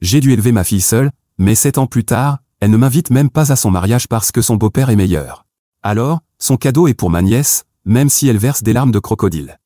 J'ai dû élever ma fille seule, mais 7 ans plus tard, elle ne m'invite même pas à son mariage parce que son beau-père est meilleur. Alors, son cadeau est pour ma nièce, même si elle verse des larmes de crocodile.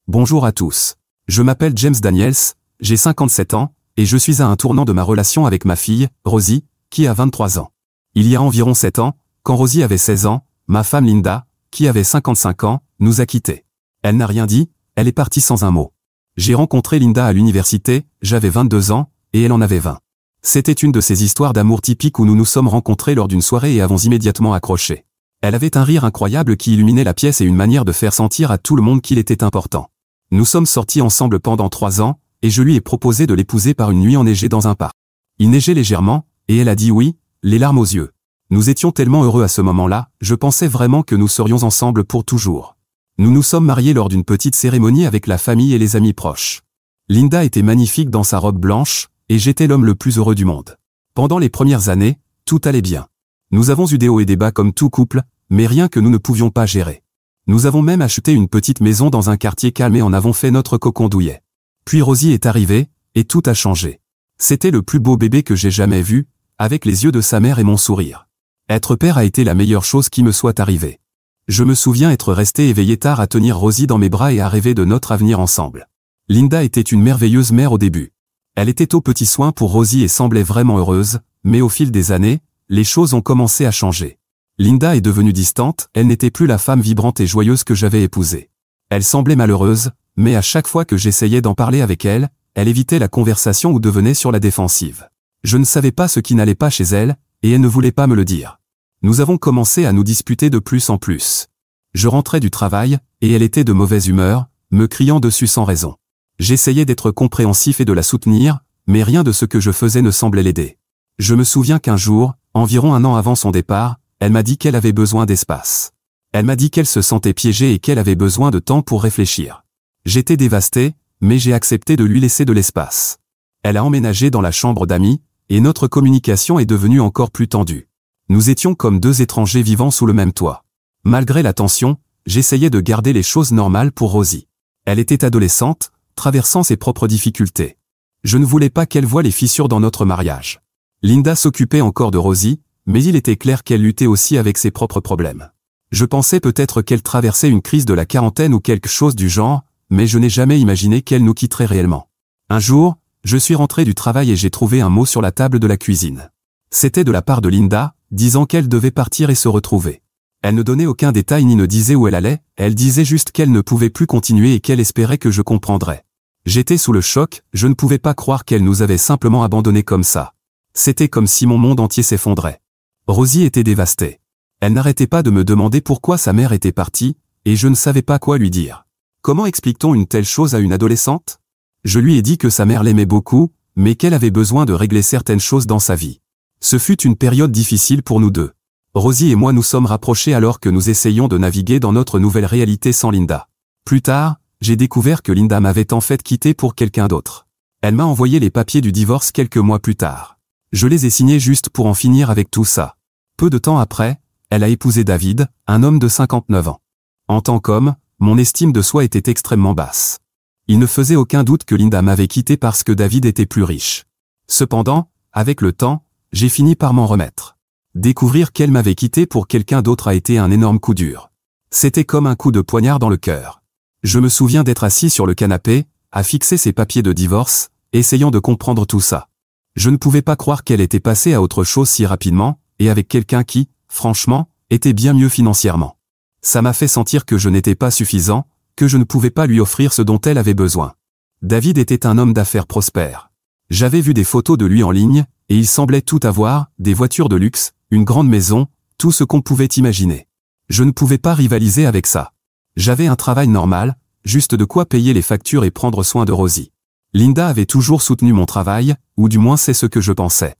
Bonjour à tous. Je m'appelle James Daniels, j'ai 57 ans, et je suis à un tournant de ma relation avec ma fille, Rosie, qui a 23 ans. Il y a environ 7 ans, quand Rosie avait 16 ans, ma femme Linda, qui avait 55 ans, nous a quittés. Elle n'a rien dit, elle est partie sans un mot. J'ai rencontré Linda à l'université, j'avais 22 ans, et elle en avait 20. C'était une de ces histoires d'amour typiques où nous nous sommes rencontrés lors d'une soirée et avons immédiatement accroché. Elle avait un rire incroyable qui illuminait la pièce et une manière de faire sentir à tout le monde qu'il était important. Nous sommes sortis ensemble pendant 3 ans, et je lui ai proposé de l'épouser par une nuit enneigée dans un parc. Il neigeait légèrement, et elle a dit oui, les larmes aux yeux. Nous étions tellement heureux à ce moment-là, je pensais vraiment que nous serions ensemble pour toujours. Nous nous sommes mariés lors d'une petite cérémonie avec la famille et les amis proches. Linda était magnifique dans sa robe blanche, et j'étais l'homme le plus heureux du monde. Pendant les premières années, tout allait bien. Nous avons eu des hauts et des bas comme tout couple, mais rien que nous ne pouvions pas gérer. Nous avons même acheté une petite maison dans un quartier calme et en avons fait notre cocon douillet. Puis Rosie est arrivée, et tout a changé. C'était le plus beau bébé que j'ai jamais vu, avec les yeux de sa mère et mon sourire. Être père a été la meilleure chose qui me soit arrivée. Je me souviens être resté éveillé tard à tenir Rosie dans mes bras et à rêver de notre avenir ensemble. Linda était une merveilleuse mère au début. Elle était aux petits soins pour Rosie et semblait vraiment heureuse, mais au fil des années, les choses ont commencé à changer. Linda est devenue distante, elle n'était plus la femme vibrante et joyeuse que j'avais épousée. Elle semblait malheureuse, mais à chaque fois que j'essayais d'en parler avec elle, elle évitait la conversation ou devenait sur la défensive. Je ne savais pas ce qui n'allait pas chez elle, et elle ne voulait pas me le dire. Nous avons commencé à nous disputer de plus en plus. Je rentrais du travail, et elle était de mauvaise humeur, me criant dessus sans raison. J'essayais d'être compréhensif et de la soutenir, mais rien de ce que je faisais ne semblait l'aider. Je me souviens qu'un jour, environ 1 an avant son départ, elle m'a dit qu'elle avait besoin d'espace. Elle m'a dit qu'elle se sentait piégée et qu'elle avait besoin de temps pour réfléchir. J'étais dévasté, mais j'ai accepté de lui laisser de l'espace. Elle a emménagé dans la chambre d'amis, et notre communication est devenue encore plus tendue. Nous étions comme 2 étrangers vivant sous le même toit. Malgré la tension, j'essayais de garder les choses normales pour Rosie. Elle était adolescente, traversant ses propres difficultés. Je ne voulais pas qu'elle voie les fissures dans notre mariage. Linda s'occupait encore de Rosie, mais il était clair qu'elle luttait aussi avec ses propres problèmes. Je pensais peut-être qu'elle traversait une crise de la quarantaine ou quelque chose du genre, mais je n'ai jamais imaginé qu'elle nous quitterait réellement. Un jour, je suis rentré du travail et j'ai trouvé un mot sur la table de la cuisine. C'était de la part de Linda, disant qu'elle devait partir et se retrouver. Elle ne donnait aucun détail ni ne disait où elle allait, elle disait juste qu'elle ne pouvait plus continuer et qu'elle espérait que je comprendrais. J'étais sous le choc, je ne pouvais pas croire qu'elle nous avait simplement abandonnés comme ça. C'était comme si mon monde entier s'effondrait. Rosie était dévastée. Elle n'arrêtait pas de me demander pourquoi sa mère était partie, et je ne savais pas quoi lui dire. Comment explique-t-on une telle chose à une adolescente? Je lui ai dit que sa mère l'aimait beaucoup, mais qu'elle avait besoin de régler certaines choses dans sa vie. Ce fut une période difficile pour nous deux. Rosie et moi nous sommes rapprochés alors que nous essayions de naviguer dans notre nouvelle réalité sans Linda. Plus tard, j'ai découvert que Linda m'avait en fait quitté pour quelqu'un d'autre. Elle m'a envoyé les papiers du divorce quelques mois plus tard. Je les ai signés juste pour en finir avec tout ça. Peu de temps après, elle a épousé David, un homme de 59 ans. En tant qu'homme, mon estime de soi était extrêmement basse. Il ne faisait aucun doute que Linda m'avait quitté parce que David était plus riche. Cependant, avec le temps, j'ai fini par m'en remettre. Découvrir qu'elle m'avait quitté pour quelqu'un d'autre a été un énorme coup dur. C'était comme un coup de poignard dans le cœur. Je me souviens d'être assis sur le canapé, à fixer ses papiers de divorce, essayant de comprendre tout ça. Je ne pouvais pas croire qu'elle était passée à autre chose si rapidement, et avec quelqu'un qui, franchement, était bien mieux financièrement. Ça m'a fait sentir que je n'étais pas suffisant, que je ne pouvais pas lui offrir ce dont elle avait besoin. David était un homme d'affaires prospère. J'avais vu des photos de lui en ligne, et il semblait tout avoir, des voitures de luxe, une grande maison, tout ce qu'on pouvait imaginer. Je ne pouvais pas rivaliser avec ça. J'avais un travail normal, juste de quoi payer les factures et prendre soin de Rosie. Linda avait toujours soutenu mon travail, ou du moins c'est ce que je pensais.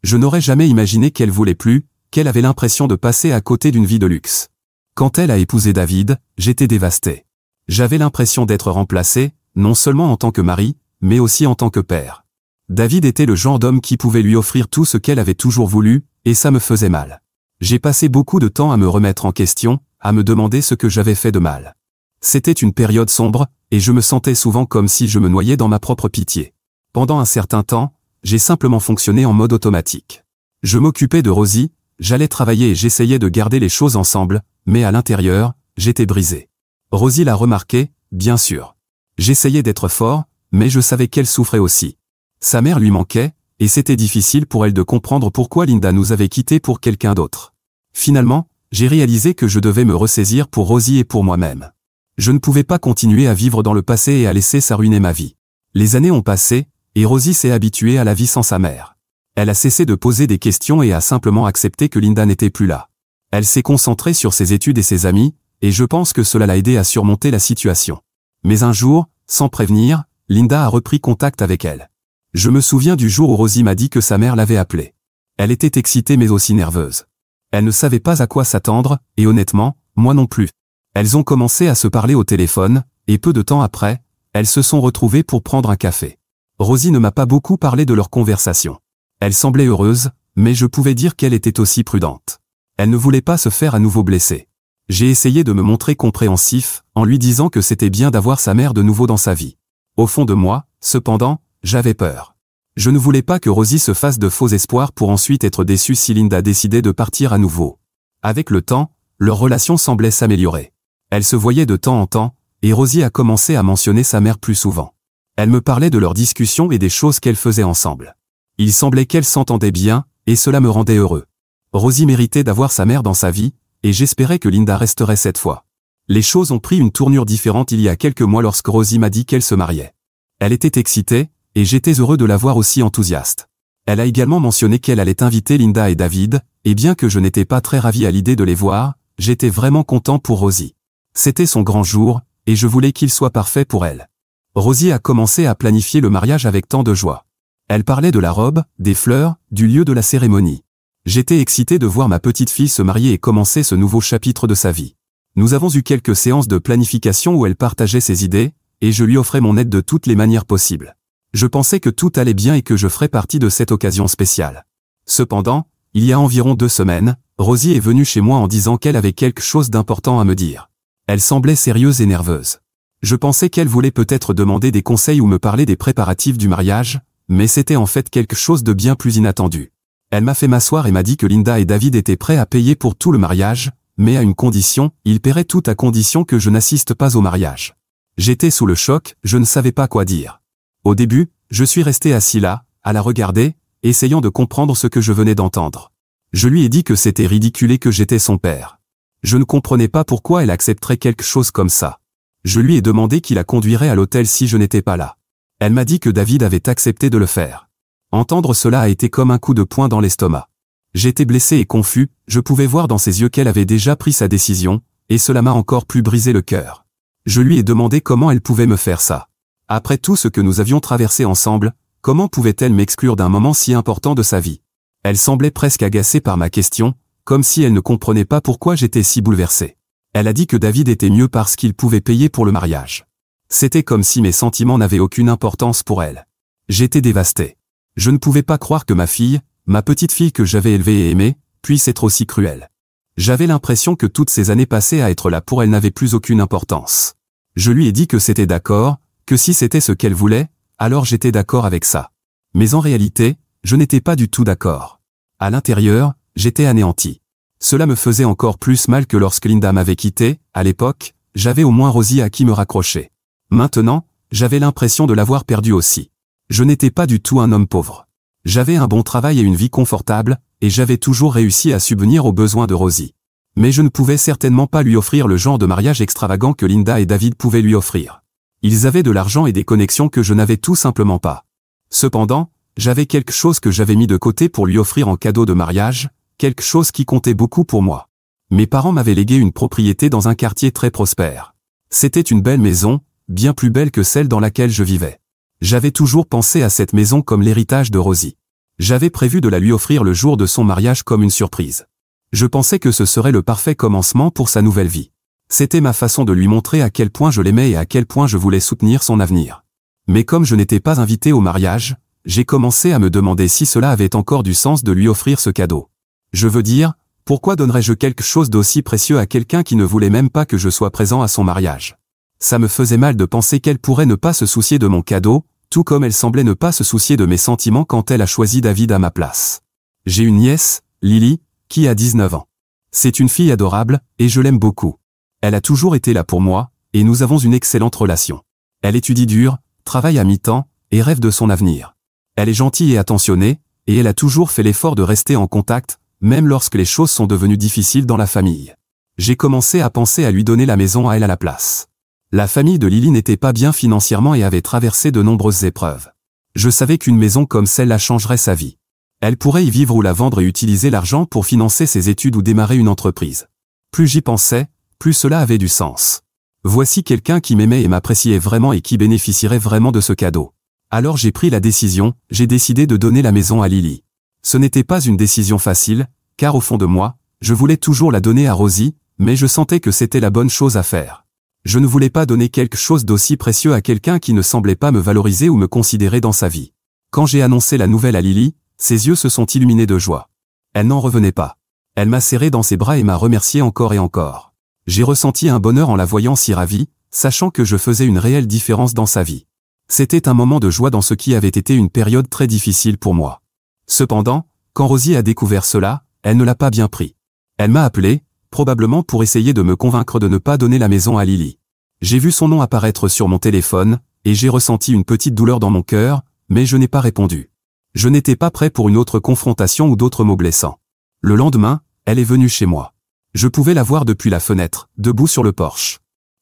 Je n'aurais jamais imaginé qu'elle voulait plus, qu'elle avait l'impression de passer à côté d'une vie de luxe. Quand elle a épousé David, j'étais dévasté. J'avais l'impression d'être remplacé, non seulement en tant que mari, mais aussi en tant que père. David était le genre d'homme qui pouvait lui offrir tout ce qu'elle avait toujours voulu, et ça me faisait mal. J'ai passé beaucoup de temps à me remettre en question, à me demander ce que j'avais fait de mal. C'était une période sombre, et je me sentais souvent comme si je me noyais dans ma propre pitié. Pendant un certain temps, j'ai simplement fonctionné en mode automatique. Je m'occupais de Rosie, j'allais travailler et j'essayais de garder les choses ensemble, mais à l'intérieur, j'étais brisé. Rosie l'a remarqué, bien sûr. J'essayais d'être fort, mais je savais qu'elle souffrait aussi. Sa mère lui manquait, et c'était difficile pour elle de comprendre pourquoi Linda nous avait quittés pour quelqu'un d'autre. Finalement, j'ai réalisé que je devais me ressaisir pour Rosie et pour moi-même. Je ne pouvais pas continuer à vivre dans le passé et à laisser ça ruiner ma vie. Les années ont passé, et Rosie s'est habituée à la vie sans sa mère. Elle a cessé de poser des questions et a simplement accepté que Linda n'était plus là. Elle s'est concentrée sur ses études et ses amis, et je pense que cela l'a aidé à surmonter la situation. Mais un jour, sans prévenir, Linda a repris contact avec elle. Je me souviens du jour où Rosie m'a dit que sa mère l'avait appelée. Elle était excitée mais aussi nerveuse. Elle ne savait pas à quoi s'attendre, et honnêtement, moi non plus. Elles ont commencé à se parler au téléphone, et peu de temps après, elles se sont retrouvées pour prendre un café. Rosie ne m'a pas beaucoup parlé de leur conversation. Elle semblait heureuse, mais je pouvais dire qu'elle était aussi prudente. Elle ne voulait pas se faire à nouveau blesser. J'ai essayé de me montrer compréhensif, en lui disant que c'était bien d'avoir sa mère de nouveau dans sa vie. Au fond de moi, cependant, j'avais peur. Je ne voulais pas que Rosie se fasse de faux espoirs pour ensuite être déçue si Linda décidait de partir à nouveau. Avec le temps, leur relation semblait s'améliorer. Elles se voyaient de temps en temps, et Rosie a commencé à mentionner sa mère plus souvent. Elle me parlait de leurs discussions et des choses qu'elles faisaient ensemble. Il semblait qu'elles s'entendaient bien, et cela me rendait heureux. Rosie méritait d'avoir sa mère dans sa vie, et j'espérais que Linda resterait cette fois. Les choses ont pris une tournure différente il y a quelques mois lorsque Rosie m'a dit qu'elle se mariait. Elle était excitée, et j'étais heureux de la voir aussi enthousiaste. Elle a également mentionné qu'elle allait inviter Linda et David, et bien que je n'étais pas très ravi à l'idée de les voir, j'étais vraiment content pour Rosie. C'était son grand jour, et je voulais qu'il soit parfait pour elle. Rosie a commencé à planifier le mariage avec tant de joie. Elle parlait de la robe, des fleurs, du lieu de la cérémonie. J'étais excité de voir ma petite fille se marier et commencer ce nouveau chapitre de sa vie. Nous avons eu quelques séances de planification où elle partageait ses idées, et je lui offrais mon aide de toutes les manières possibles. Je pensais que tout allait bien et que je ferais partie de cette occasion spéciale. Cependant, il y a environ 2 semaines, Rosie est venue chez moi en disant qu'elle avait quelque chose d'important à me dire. Elle semblait sérieuse et nerveuse. Je pensais qu'elle voulait peut-être demander des conseils ou me parler des préparatifs du mariage, mais c'était en fait quelque chose de bien plus inattendu. Elle m'a fait m'asseoir et m'a dit que Linda et David étaient prêts à payer pour tout le mariage, mais à une condition, ils paieraient tout à condition que je n'assiste pas au mariage. J'étais sous le choc, je ne savais pas quoi dire. Au début, je suis resté assis là, à la regarder, essayant de comprendre ce que je venais d'entendre. Je lui ai dit que c'était ridicule et que j'étais son père. Je ne comprenais pas pourquoi elle accepterait quelque chose comme ça. Je lui ai demandé qui la conduirait à l'hôtel si je n'étais pas là. Elle m'a dit que David avait accepté de le faire. Entendre cela a été comme un coup de poing dans l'estomac. J'étais blessé et confus, je pouvais voir dans ses yeux qu'elle avait déjà pris sa décision, et cela m'a encore plus brisé le cœur. Je lui ai demandé comment elle pouvait me faire ça. Après tout ce que nous avions traversé ensemble, comment pouvait-elle m'exclure d'un moment si important de sa vie? Elle semblait presque agacée par ma question, comme si elle ne comprenait pas pourquoi j'étais si bouleversé. Elle a dit que David était mieux parce qu'il pouvait payer pour le mariage. C'était comme si mes sentiments n'avaient aucune importance pour elle. J'étais dévasté. Je ne pouvais pas croire que ma fille, ma petite fille que j'avais élevée et aimée, puisse être aussi cruelle. J'avais l'impression que toutes ces années passées à être là pour elle n'avaient plus aucune importance. Je lui ai dit que c'était d'accord, que si c'était ce qu'elle voulait, alors j'étais d'accord avec ça. Mais en réalité, je n'étais pas du tout d'accord. À l'intérieur, j'étais anéanti. Cela me faisait encore plus mal que lorsque Linda m'avait quitté. À l'époque, j'avais au moins Rosie à qui me raccrocher. Maintenant, j'avais l'impression de l'avoir perdue aussi. Je n'étais pas du tout un homme pauvre. J'avais un bon travail et une vie confortable, et j'avais toujours réussi à subvenir aux besoins de Rosie. Mais je ne pouvais certainement pas lui offrir le genre de mariage extravagant que Linda et David pouvaient lui offrir. Ils avaient de l'argent et des connexions que je n'avais tout simplement pas. Cependant, j'avais quelque chose que j'avais mis de côté pour lui offrir en cadeau de mariage, quelque chose qui comptait beaucoup pour moi. Mes parents m'avaient légué une propriété dans un quartier très prospère. C'était une belle maison, bien plus belle que celle dans laquelle je vivais. J'avais toujours pensé à cette maison comme l'héritage de Rosie. J'avais prévu de la lui offrir le jour de son mariage comme une surprise. Je pensais que ce serait le parfait commencement pour sa nouvelle vie. C'était ma façon de lui montrer à quel point je l'aimais et à quel point je voulais soutenir son avenir. Mais comme je n'étais pas invité au mariage, j'ai commencé à me demander si cela avait encore du sens de lui offrir ce cadeau. Je veux dire, pourquoi donnerais-je quelque chose d'aussi précieux à quelqu'un qui ne voulait même pas que je sois présent à son mariage? Ça me faisait mal de penser qu'elle pourrait ne pas se soucier de mon cadeau, Tout comme elle semblait ne pas se soucier de mes sentiments quand elle a choisi David à ma place. J'ai une nièce, Lily, qui a 19 ans. C'est une fille adorable, et je l'aime beaucoup. Elle a toujours été là pour moi, et nous avons une excellente relation. Elle étudie dur, travaille à mi-temps, et rêve de son avenir. Elle est gentille et attentionnée, et elle a toujours fait l'effort de rester en contact, même lorsque les choses sont devenues difficiles dans la famille. J'ai commencé à penser à lui donner la maison à elle à la place. La famille de Lily n'était pas bien financièrement et avait traversé de nombreuses épreuves. Je savais qu'une maison comme celle-là changerait sa vie. Elle pourrait y vivre ou la vendre et utiliser l'argent pour financer ses études ou démarrer une entreprise. Plus j'y pensais, plus cela avait du sens. Voici quelqu'un qui m'aimait et m'appréciait vraiment et qui bénéficierait vraiment de ce cadeau. Alors j'ai pris la décision, j'ai décidé de donner la maison à Lily. Ce n'était pas une décision facile, car au fond de moi, je voulais toujours la donner à Rosie, mais je sentais que c'était la bonne chose à faire. Je ne voulais pas donner quelque chose d'aussi précieux à quelqu'un qui ne semblait pas me valoriser ou me considérer dans sa vie. Quand j'ai annoncé la nouvelle à Lily, ses yeux se sont illuminés de joie. Elle n'en revenait pas. Elle m'a serré dans ses bras et m'a remercié encore et encore. J'ai ressenti un bonheur en la voyant si ravie, sachant que je faisais une réelle différence dans sa vie. C'était un moment de joie dans ce qui avait été une période très difficile pour moi. Cependant, quand Rosie a découvert cela, elle ne l'a pas bien pris. Elle m'a appelé, probablement pour essayer de me convaincre de ne pas donner la maison à Lily. J'ai vu son nom apparaître sur mon téléphone, et j'ai ressenti une petite douleur dans mon cœur, mais je n'ai pas répondu. Je n'étais pas prêt pour une autre confrontation ou d'autres mots blessants. Le lendemain, elle est venue chez moi. Je pouvais la voir depuis la fenêtre, debout sur le porche.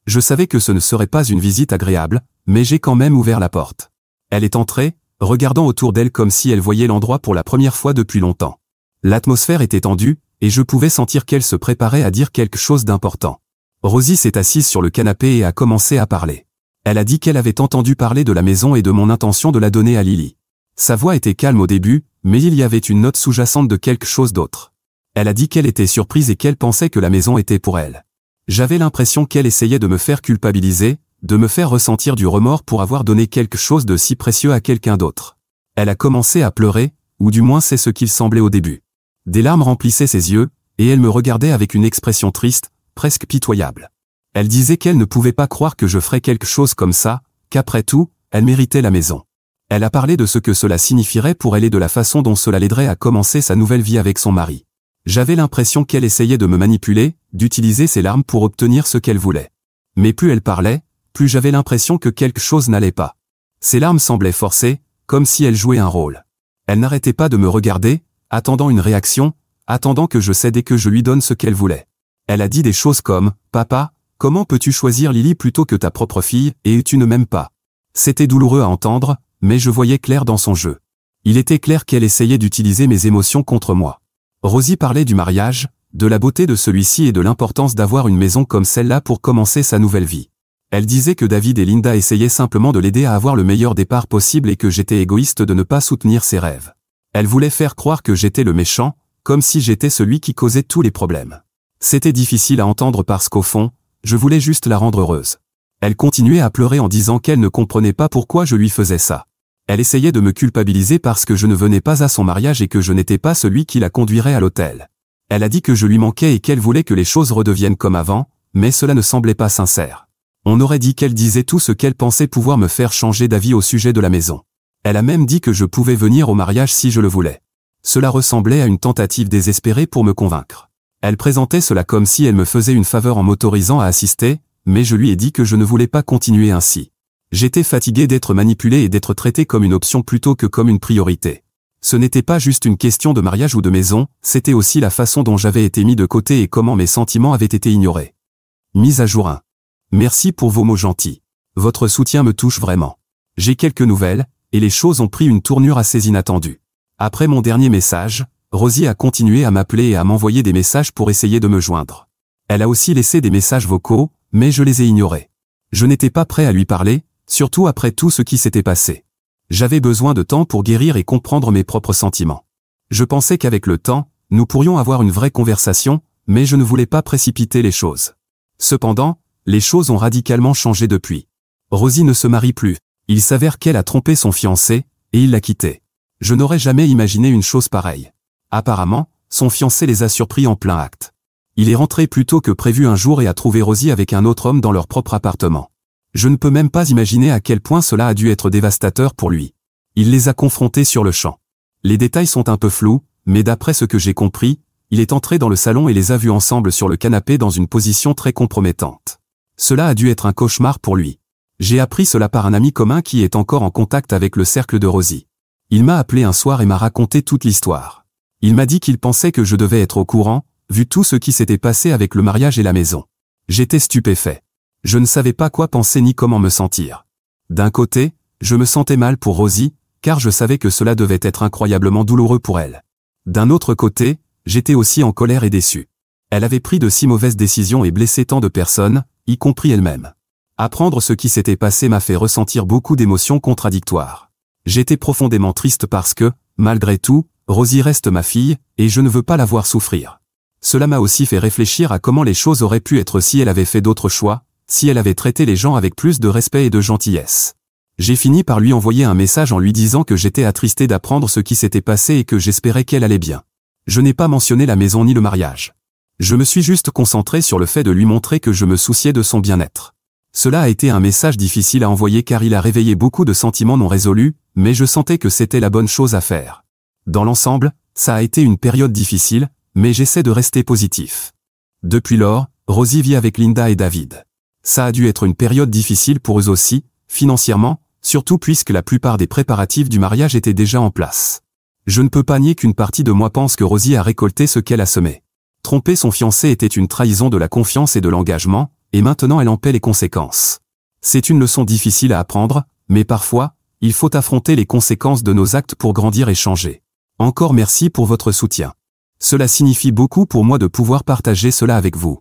Je savais que ce ne serait pas une visite agréable, mais j'ai quand même ouvert la porte. Elle est entrée, regardant autour d'elle comme si elle voyait l'endroit pour la première fois depuis longtemps. L'atmosphère était tendue, et je pouvais sentir qu'elle se préparait à dire quelque chose d'important. Rosie s'est assise sur le canapé et a commencé à parler. Elle a dit qu'elle avait entendu parler de la maison et de mon intention de la donner à Lily. Sa voix était calme au début, mais il y avait une note sous-jacente de quelque chose d'autre. Elle a dit qu'elle était surprise et qu'elle pensait que la maison était pour elle. J'avais l'impression qu'elle essayait de me faire culpabiliser, de me faire ressentir du remords pour avoir donné quelque chose de si précieux à quelqu'un d'autre. Elle a commencé à pleurer, ou du moins c'est ce qu'il semblait au début. Des larmes remplissaient ses yeux, et elle me regardait avec une expression triste, presque pitoyable. Elle disait qu'elle ne pouvait pas croire que je ferais quelque chose comme ça, qu'après tout, elle méritait la maison. Elle a parlé de ce que cela signifierait pour elle et de la façon dont cela l'aiderait à commencer sa nouvelle vie avec son mari. J'avais l'impression qu'elle essayait de me manipuler, d'utiliser ses larmes pour obtenir ce qu'elle voulait. Mais plus elle parlait, plus j'avais l'impression que quelque chose n'allait pas. Ses larmes semblaient forcées, comme si elle jouait un rôle. Elle n'arrêtait pas de me regarder, attendant une réaction, attendant que je cède et que je lui donne ce qu'elle voulait. Elle a dit des choses comme « Papa, comment peux-tu choisir Lily plutôt que ta propre fille, et tu ne m'aimes pas ?» C'était douloureux à entendre, mais je voyais clair dans son jeu. Il était clair qu'elle essayait d'utiliser mes émotions contre moi. Rosie parlait du mariage, de la beauté de celui-ci et de l'importance d'avoir une maison comme celle-là pour commencer sa nouvelle vie. Elle disait que David et Linda essayaient simplement de l'aider à avoir le meilleur départ possible et que j'étais égoïste de ne pas soutenir ses rêves. Elle voulait faire croire que j'étais le méchant, comme si j'étais celui qui causait tous les problèmes. C'était difficile à entendre parce qu'au fond, je voulais juste la rendre heureuse. Elle continuait à pleurer en disant qu'elle ne comprenait pas pourquoi je lui faisais ça. Elle essayait de me culpabiliser parce que je ne venais pas à son mariage et que je n'étais pas celui qui la conduirait à l'hôtel. Elle a dit que je lui manquais et qu'elle voulait que les choses redeviennent comme avant, mais cela ne semblait pas sincère. On aurait dit qu'elle disait tout ce qu'elle pensait pouvoir me faire changer d'avis au sujet de la maison. Elle a même dit que je pouvais venir au mariage si je le voulais. Cela ressemblait à une tentative désespérée pour me convaincre. Elle présentait cela comme si elle me faisait une faveur en m'autorisant à assister, mais je lui ai dit que je ne voulais pas continuer ainsi. J'étais fatigué d'être manipulé et d'être traité comme une option plutôt que comme une priorité. Ce n'était pas juste une question de mariage ou de maison, c'était aussi la façon dont j'avais été mis de côté et comment mes sentiments avaient été ignorés. Mise à jour 1. Merci pour vos mots gentils. Votre soutien me touche vraiment. J'ai quelques nouvelles, et les choses ont pris une tournure assez inattendue. Après mon dernier message, Rosie a continué à m'appeler et à m'envoyer des messages pour essayer de me joindre. Elle a aussi laissé des messages vocaux, mais je les ai ignorés. Je n'étais pas prêt à lui parler, surtout après tout ce qui s'était passé. J'avais besoin de temps pour guérir et comprendre mes propres sentiments. Je pensais qu'avec le temps, nous pourrions avoir une vraie conversation, mais je ne voulais pas précipiter les choses. Cependant, les choses ont radicalement changé depuis. Rosie ne se marie plus. Il s'avère qu'elle a trompé son fiancé, et il l'a quitté. Je n'aurais jamais imaginé une chose pareille. Apparemment, son fiancé les a surpris en plein acte. Il est rentré plus tôt que prévu un jour et a trouvé Rosie avec un autre homme dans leur propre appartement. Je ne peux même pas imaginer à quel point cela a dû être dévastateur pour lui. Il les a confrontés sur le champ. Les détails sont un peu flous, mais d'après ce que j'ai compris, il est entré dans le salon et les a vus ensemble sur le canapé dans une position très compromettante. Cela a dû être un cauchemar pour lui. J'ai appris cela par un ami commun qui est encore en contact avec le cercle de Rosie. Il m'a appelé un soir et m'a raconté toute l'histoire. Il m'a dit qu'il pensait que je devais être au courant, vu tout ce qui s'était passé avec le mariage et la maison. J'étais stupéfait. Je ne savais pas quoi penser ni comment me sentir. D'un côté, je me sentais mal pour Rosie, car je savais que cela devait être incroyablement douloureux pour elle. D'un autre côté, j'étais aussi en colère et déçu. Elle avait pris de si mauvaises décisions et blessé tant de personnes, y compris elle-même. Apprendre ce qui s'était passé m'a fait ressentir beaucoup d'émotions contradictoires. J'étais profondément triste parce que, malgré tout, Rosie reste ma fille, et je ne veux pas la voir souffrir. Cela m'a aussi fait réfléchir à comment les choses auraient pu être si elle avait fait d'autres choix, si elle avait traité les gens avec plus de respect et de gentillesse. J'ai fini par lui envoyer un message en lui disant que j'étais attristé d'apprendre ce qui s'était passé et que j'espérais qu'elle allait bien. Je n'ai pas mentionné la maison ni le mariage. Je me suis juste concentré sur le fait de lui montrer que je me souciais de son bien-être. Cela a été un message difficile à envoyer car il a réveillé beaucoup de sentiments non résolus, mais je sentais que c'était la bonne chose à faire. Dans l'ensemble, ça a été une période difficile, mais j'essaie de rester positif. Depuis lors, Rosie vit avec Linda et David. Ça a dû être une période difficile pour eux aussi, financièrement, surtout puisque la plupart des préparatifs du mariage étaient déjà en place. Je ne peux pas nier qu'une partie de moi pense que Rosie a récolté ce qu'elle a semé. Tromper son fiancé était une trahison de la confiance et de l'engagement, et maintenant elle en paie les conséquences. C'est une leçon difficile à apprendre, mais parfois, il faut affronter les conséquences de nos actes pour grandir et changer. Encore merci pour votre soutien. Cela signifie beaucoup pour moi de pouvoir partager cela avec vous.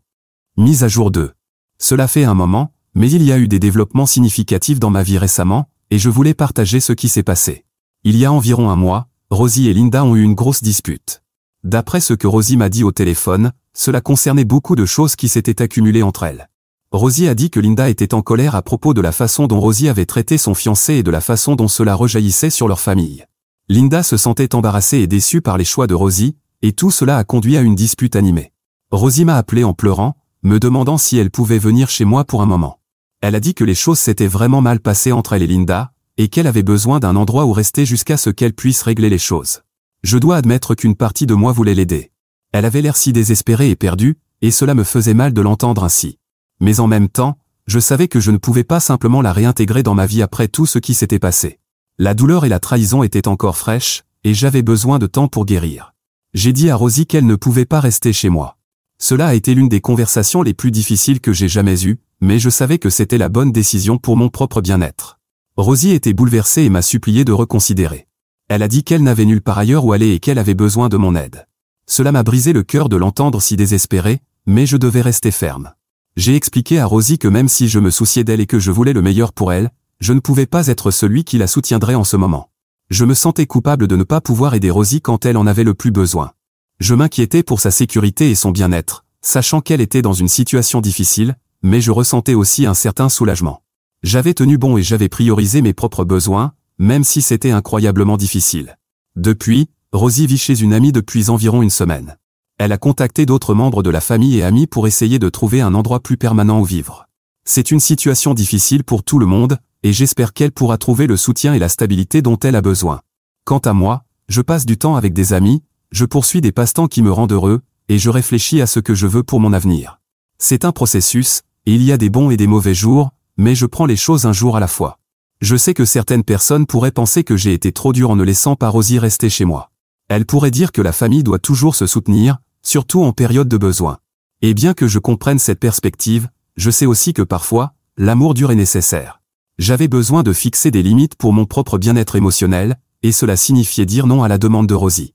Mise à jour 2. Cela fait un moment, mais il y a eu des développements significatifs dans ma vie récemment, et je voulais partager ce qui s'est passé. Il y a environ un mois, Rosie et Linda ont eu une grosse dispute. D'après ce que Rosie m'a dit au téléphone, cela concernait beaucoup de choses qui s'étaient accumulées entre elles. Rosie a dit que Linda était en colère à propos de la façon dont Rosie avait traité son fiancé et de la façon dont cela rejaillissait sur leur famille. Linda se sentait embarrassée et déçue par les choix de Rosie, et tout cela a conduit à une dispute animée. Rosie m'a appelé en pleurant, me demandant si elle pouvait venir chez moi pour un moment. Elle a dit que les choses s'étaient vraiment mal passées entre elle et Linda, et qu'elle avait besoin d'un endroit où rester jusqu'à ce qu'elle puisse régler les choses. Je dois admettre qu'une partie de moi voulait l'aider. Elle avait l'air si désespérée et perdue, et cela me faisait mal de l'entendre ainsi. Mais en même temps, je savais que je ne pouvais pas simplement la réintégrer dans ma vie après tout ce qui s'était passé. La douleur et la trahison étaient encore fraîches, et j'avais besoin de temps pour guérir. J'ai dit à Rosie qu'elle ne pouvait pas rester chez moi. Cela a été l'une des conversations les plus difficiles que j'ai jamais eues, mais je savais que c'était la bonne décision pour mon propre bien-être. Rosie était bouleversée et m'a supplié de reconsidérer. Elle a dit qu'elle n'avait nulle part ailleurs où aller et qu'elle avait besoin de mon aide. Cela m'a brisé le cœur de l'entendre si désespérée, mais je devais rester ferme. J'ai expliqué à Rosie que même si je me souciais d'elle et que je voulais le meilleur pour elle, je ne pouvais pas être celui qui la soutiendrait en ce moment. Je me sentais coupable de ne pas pouvoir aider Rosie quand elle en avait le plus besoin. Je m'inquiétais pour sa sécurité et son bien-être, sachant qu'elle était dans une situation difficile, mais je ressentais aussi un certain soulagement. J'avais tenu bon et j'avais priorisé mes propres besoins, même si c'était incroyablement difficile. Depuis, Rosie vit chez une amie depuis environ une semaine. Elle a contacté d'autres membres de la famille et amis pour essayer de trouver un endroit plus permanent où vivre. C'est une situation difficile pour tout le monde, et j'espère qu'elle pourra trouver le soutien et la stabilité dont elle a besoin. Quant à moi, je passe du temps avec des amis, je poursuis des passe-temps qui me rendent heureux, et je réfléchis à ce que je veux pour mon avenir. C'est un processus, et il y a des bons et des mauvais jours, mais je prends les choses un jour à la fois. Je sais que certaines personnes pourraient penser que j'ai été trop dur en ne laissant pas Rosie rester chez moi. Elles pourraient dire que la famille doit toujours se soutenir, surtout en période de besoin. Et bien que je comprenne cette perspective, je sais aussi que parfois, l'amour dur est nécessaire. J'avais besoin de fixer des limites pour mon propre bien-être émotionnel, et cela signifiait dire non à la demande de Rosie.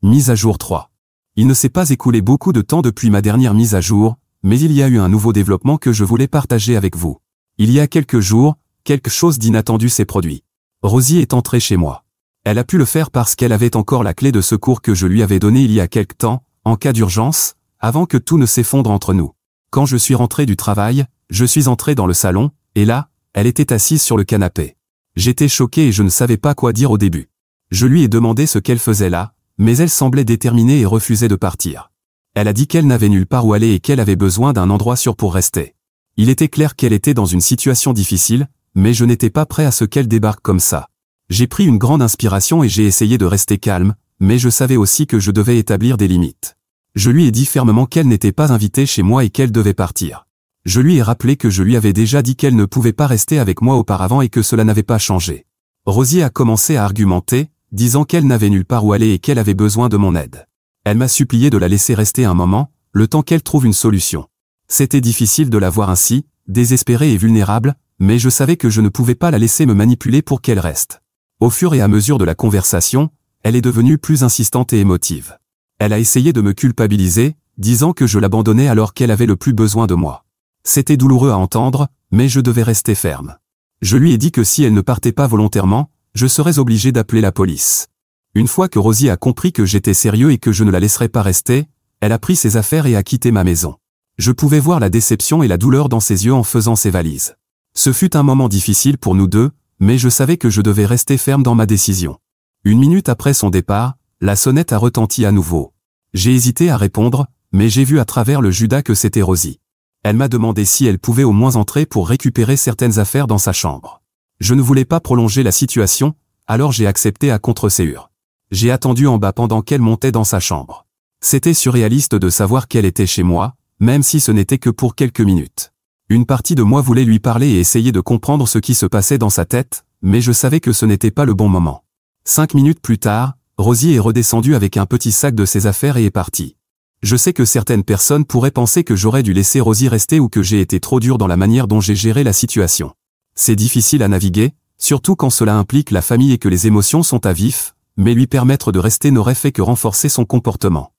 Mise à jour 3. Il ne s'est pas écoulé beaucoup de temps depuis ma dernière mise à jour, mais il y a eu un nouveau développement que je voulais partager avec vous. Il y a quelques jours, quelque chose d'inattendu s'est produit. Rosie est entrée chez moi. Elle a pu le faire parce qu'elle avait encore la clé de secours que je lui avais donnée il y a quelque temps, en cas d'urgence, avant que tout ne s'effondre entre nous. Quand je suis rentré du travail, je suis entré dans le salon, et là, elle était assise sur le canapé. J'étais choqué et je ne savais pas quoi dire au début. Je lui ai demandé ce qu'elle faisait là, mais elle semblait déterminée et refusait de partir. Elle a dit qu'elle n'avait nulle part où aller et qu'elle avait besoin d'un endroit sûr pour rester. Il était clair qu'elle était dans une situation difficile, mais je n'étais pas prêt à ce qu'elle débarque comme ça. J'ai pris une grande inspiration et j'ai essayé de rester calme, mais je savais aussi que je devais établir des limites. Je lui ai dit fermement qu'elle n'était pas invitée chez moi et qu'elle devait partir. Je lui ai rappelé que je lui avais déjà dit qu'elle ne pouvait pas rester avec moi auparavant et que cela n'avait pas changé. Rosie a commencé à argumenter, disant qu'elle n'avait nulle part où aller et qu'elle avait besoin de mon aide. Elle m'a supplié de la laisser rester un moment, le temps qu'elle trouve une solution. C'était difficile de la voir ainsi, désespérée et vulnérable, mais je savais que je ne pouvais pas la laisser me manipuler pour qu'elle reste. Au fur et à mesure de la conversation, elle est devenue plus insistante et émotive. Elle a essayé de me culpabiliser, disant que je l'abandonnais alors qu'elle avait le plus besoin de moi. C'était douloureux à entendre, mais je devais rester ferme. Je lui ai dit que si elle ne partait pas volontairement, je serais obligé d'appeler la police. Une fois que Rosie a compris que j'étais sérieux et que je ne la laisserais pas rester, elle a pris ses affaires et a quitté ma maison. Je pouvais voir la déception et la douleur dans ses yeux en faisant ses valises. Ce fut un moment difficile pour nous deux, mais je savais que je devais rester ferme dans ma décision. 1 minute après son départ, la sonnette a retenti à nouveau. J'ai hésité à répondre, mais j'ai vu à travers le Judas que c'était Rosie. Elle m'a demandé si elle pouvait au moins entrer pour récupérer certaines affaires dans sa chambre. Je ne voulais pas prolonger la situation, alors j'ai accepté à contre-séure. J'ai attendu en bas pendant qu'elle montait dans sa chambre. C'était surréaliste de savoir qu'elle était chez moi, même si ce n'était que pour quelques minutes. Une partie de moi voulait lui parler et essayer de comprendre ce qui se passait dans sa tête, mais je savais que ce n'était pas le bon moment. 5 minutes plus tard, Rosie est redescendue avec un petit sac de ses affaires et est partie. Je sais que certaines personnes pourraient penser que j'aurais dû laisser Rosie rester ou que j'ai été trop dur dans la manière dont j'ai géré la situation. C'est difficile à naviguer, surtout quand cela implique la famille et que les émotions sont à vif, mais lui permettre de rester n'aurait fait que renforcer son comportement.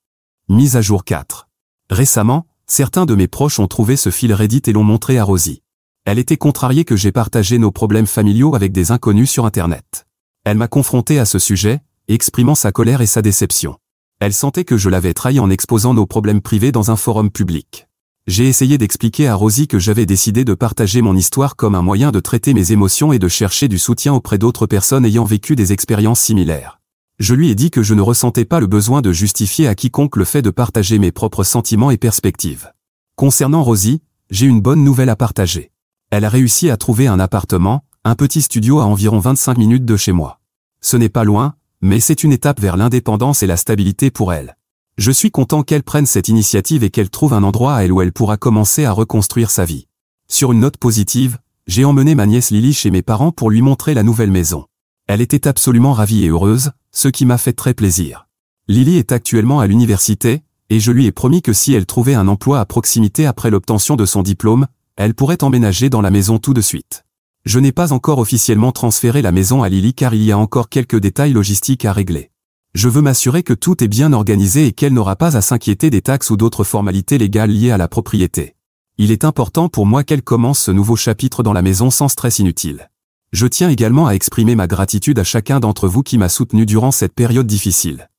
Mise à jour 4. Récemment, certains de mes proches ont trouvé ce fil Reddit et l'ont montré à Rosie. Elle était contrariée que j'ai partagé nos problèmes familiaux avec des inconnus sur Internet. Elle m'a confronté à ce sujet, exprimant sa colère et sa déception. Elle sentait que je l'avais trahi en exposant nos problèmes privés dans un forum public. J'ai essayé d'expliquer à Rosie que j'avais décidé de partager mon histoire comme un moyen de traiter mes émotions et de chercher du soutien auprès d'autres personnes ayant vécu des expériences similaires. Je lui ai dit que je ne ressentais pas le besoin de justifier à quiconque le fait de partager mes propres sentiments et perspectives. Concernant Rosie, j'ai une bonne nouvelle à partager. Elle a réussi à trouver un appartement, un petit studio à environ 25 minutes de chez moi. Ce n'est pas loin, mais c'est une étape vers l'indépendance et la stabilité pour elle. Je suis content qu'elle prenne cette initiative et qu'elle trouve un endroit à elle où elle pourra commencer à reconstruire sa vie. Sur une note positive, j'ai emmené ma nièce Lily chez mes parents pour lui montrer la nouvelle maison. Elle était absolument ravie et heureuse, ce qui m'a fait très plaisir. Lily est actuellement à l'université, et je lui ai promis que si elle trouvait un emploi à proximité après l'obtention de son diplôme, elle pourrait emménager dans la maison tout de suite. Je n'ai pas encore officiellement transféré la maison à Lily car il y a encore quelques détails logistiques à régler. Je veux m'assurer que tout est bien organisé et qu'elle n'aura pas à s'inquiéter des taxes ou d'autres formalités légales liées à la propriété. Il est important pour moi qu'elle commence ce nouveau chapitre dans la maison sans stress inutile. Je tiens également à exprimer ma gratitude à chacun d'entre vous qui m'a soutenu durant cette période difficile.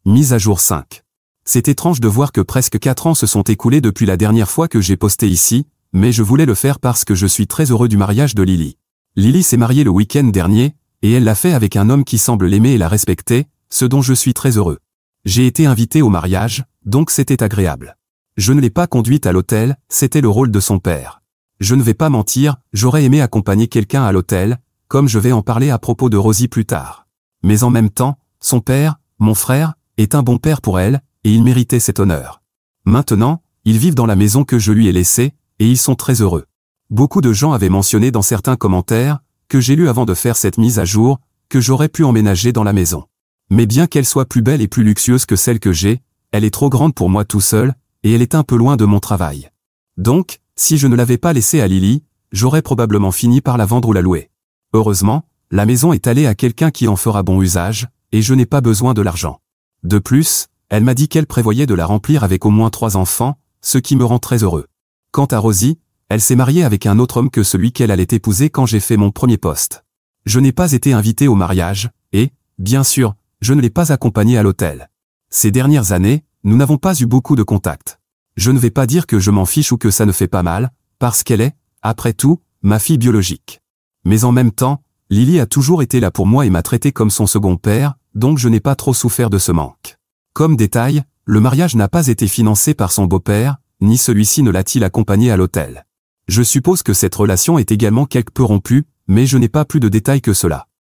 Mise à jour 5. C'est étrange de voir que presque 4 ans se sont écoulés depuis la dernière fois que j'ai posté ici, mais je voulais le faire parce que je suis très heureux du mariage de Lily. Lily s'est mariée le week-end dernier, et elle l'a fait avec un homme qui semble l'aimer et la respecter, ce dont je suis très heureux. J'ai été invité au mariage, donc c'était agréable. Je ne l'ai pas conduite à l'hôtel, c'était le rôle de son père. Je ne vais pas mentir, j'aurais aimé accompagner quelqu'un à l'hôtel, comme je vais en parler à propos de Rosie plus tard. Mais en même temps, son père, mon frère, est un bon père pour elle, et il méritait cet honneur. Maintenant, ils vivent dans la maison que je lui ai laissée, et ils sont très heureux. Beaucoup de gens avaient mentionné dans certains commentaires, que j'ai lu avant de faire cette mise à jour, que j'aurais pu emménager dans la maison. Mais bien qu'elle soit plus belle et plus luxueuse que celle que j'ai, elle est trop grande pour moi tout seul, et elle est un peu loin de mon travail. Donc, si je ne l'avais pas laissée à Lily, j'aurais probablement fini par la vendre ou la louer. Heureusement, la maison est allée à quelqu'un qui en fera bon usage, et je n'ai pas besoin de l'argent. De plus, elle m'a dit qu'elle prévoyait de la remplir avec au moins 3 enfants, ce qui me rend très heureux. Quant à Rosie, elle s'est mariée avec un autre homme que celui qu'elle allait épouser quand j'ai fait mon premier post. Je n'ai pas été invité au mariage, et, bien sûr, je ne l'ai pas accompagnée à l'hôtel. Ces dernières années, nous n'avons pas eu beaucoup de contacts. Je ne vais pas dire que je m'en fiche ou que ça ne fait pas mal, parce qu'elle est, après tout, ma fille biologique. Mais en même temps, Lily a toujours été là pour moi et m'a traité comme son second père, donc je n'ai pas trop souffert de ce manque. Comme détail, le mariage n'a pas été financé par son beau-père, ni celui-ci ne l'a-t-il accompagné à l'hôtel. Je suppose que cette relation est également quelque peu rompue, mais je n'ai pas plus de détails que cela.